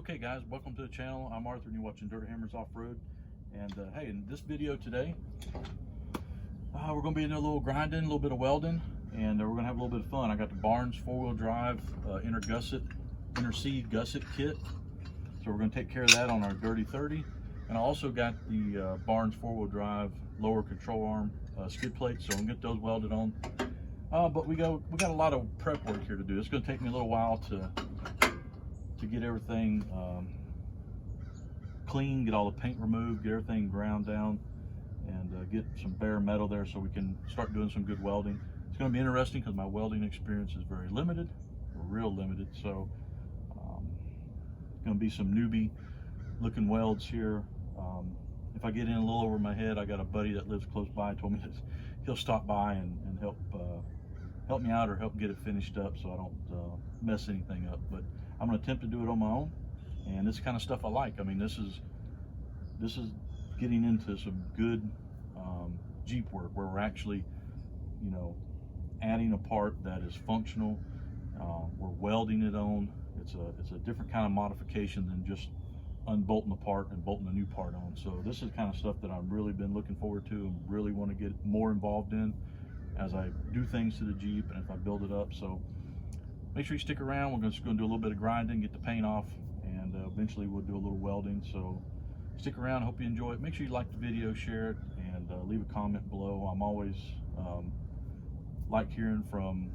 Okay guys, welcome to the channel. I'm Arthur and you're watching Dirt Hammers Off-Road. And hey, in this video today, we're going to be doing a little grinding, a little bit of welding, and we're going to have a little bit of fun. I got the Barnes 4-wheel drive inner seed gusset kit. So we're going to take care of that on our Dirty 30. And I also got the Barnes 4-wheel drive lower control arm skid plates, so I'm going to get those welded on. But we got a lot of prep work here to do. It's going to take me a little while to get everything clean, get all the paint removed, get everything ground down, and get some bare metal there so we can start doing some good welding. It's going to be interesting because my welding experience is very limited, or real limited, so going to be some newbie looking welds here. If I get in a little over my head, I got a buddy that lives close by, told me that he'll stop by and help me out or help get it finished up so I don't mess anything up. But I'm going to attempt to do it on my own, and this kind of stuff I like. I mean, this is getting into some good Jeep work where we're actually, you know, adding a part that is functional. We're welding it on. It's a different kind of modification than just unbolting the part and bolting a new part on. So this is kind of stuff that I've really been looking forward to and really want to get more involved in as I do things to the Jeep and if I build it up. So make sure you stick around. We're just going to do a little bit of grinding, get the paint off, and eventually we'll do a little welding. So stick around. Hope you enjoy it. Make sure you like the video, share it, and leave a comment below. I'm always like hearing from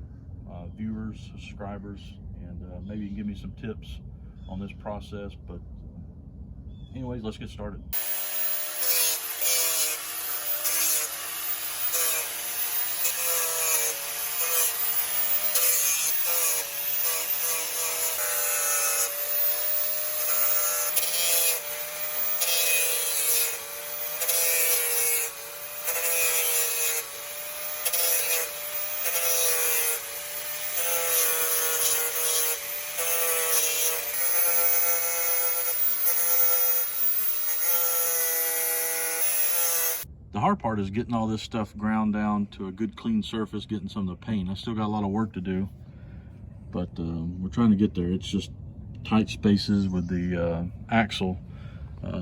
viewers, subscribers, and maybe you can give me some tips on this process. But anyways, let's get started. The hard part is getting all this stuff ground down to a good clean surface, getting some of the paint. I still got a lot of work to do, but we're trying to get there. It's just tight spaces with the axle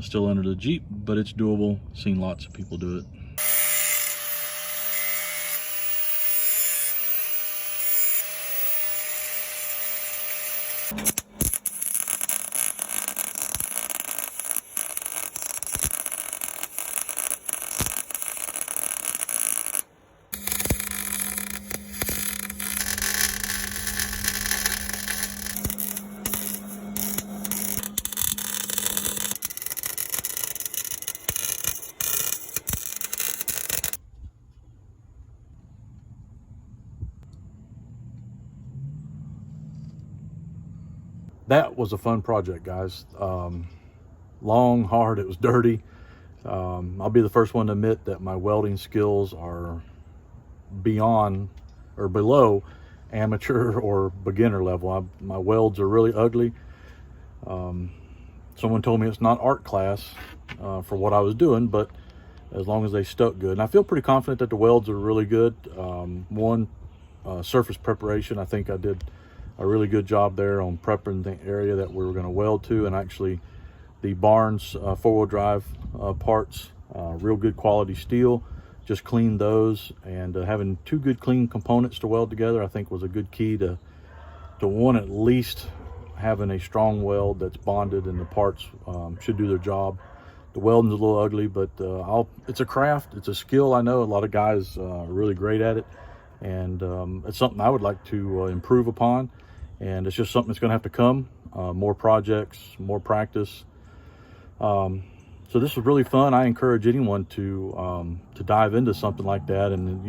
still under the Jeep, but it's doable. Seen lots of people do it. That was a fun project, guys. Long, hard, it was dirty. I'll be the first one to admit that my welding skills are beyond or below amateur or beginner level. My welds are really ugly. Someone told me it's not art class for what I was doing, but as long as they stuck good. And I feel pretty confident that the welds are really good. Surface preparation, I think I did a really good job there on prepping the area that we were going to weld to. And actually the Barnes 4-wheel drive parts, real good quality steel, just cleaned those, and having two good clean components to weld together I think was a good key to one, at least having a strong weld that's bonded, and the parts should do their job. The welding's a little ugly, but it's a craft, it's a skill. I know a lot of guys are really great at it, and it's something I would like to improve upon. And it's just something that's going to have to come. More projects, more practice. So this was really fun. I encourage anyone to dive into something like that, and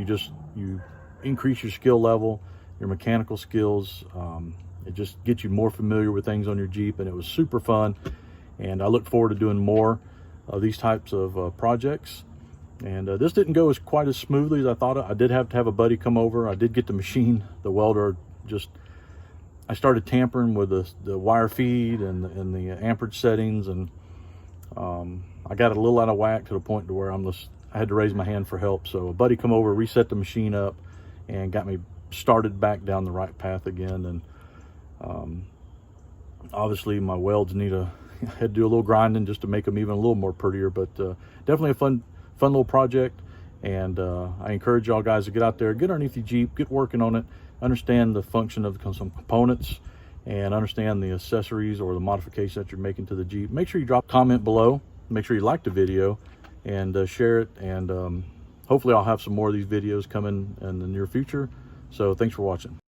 you increase your skill level, your mechanical skills. It just gets you more familiar with things on your Jeep, and it was super fun. And I look forward to doing more of these types of projects. And this didn't go quite as smoothly as I thought. I did have to have a buddy come over. I did get the machine, the welder. I started tampering with the wire feed and the amperage settings, and I got it a little out of whack to the point to where I had to raise my hand for help. So a buddy come over, reset the machine up, and got me started back down the right path again. And Obviously my welds need I had to do a little grinding just to make them even a little more prettier, but definitely a fun little project. And I encourage y'all guys to get out there, get underneath your Jeep, get working on it, understand the function of some components, and understand the accessories or the modifications that you're making to the Jeep. Make sure you drop a comment below, make sure you like the video, and share it. And hopefully I'll have some more of these videos coming in the near future. So thanks for watching.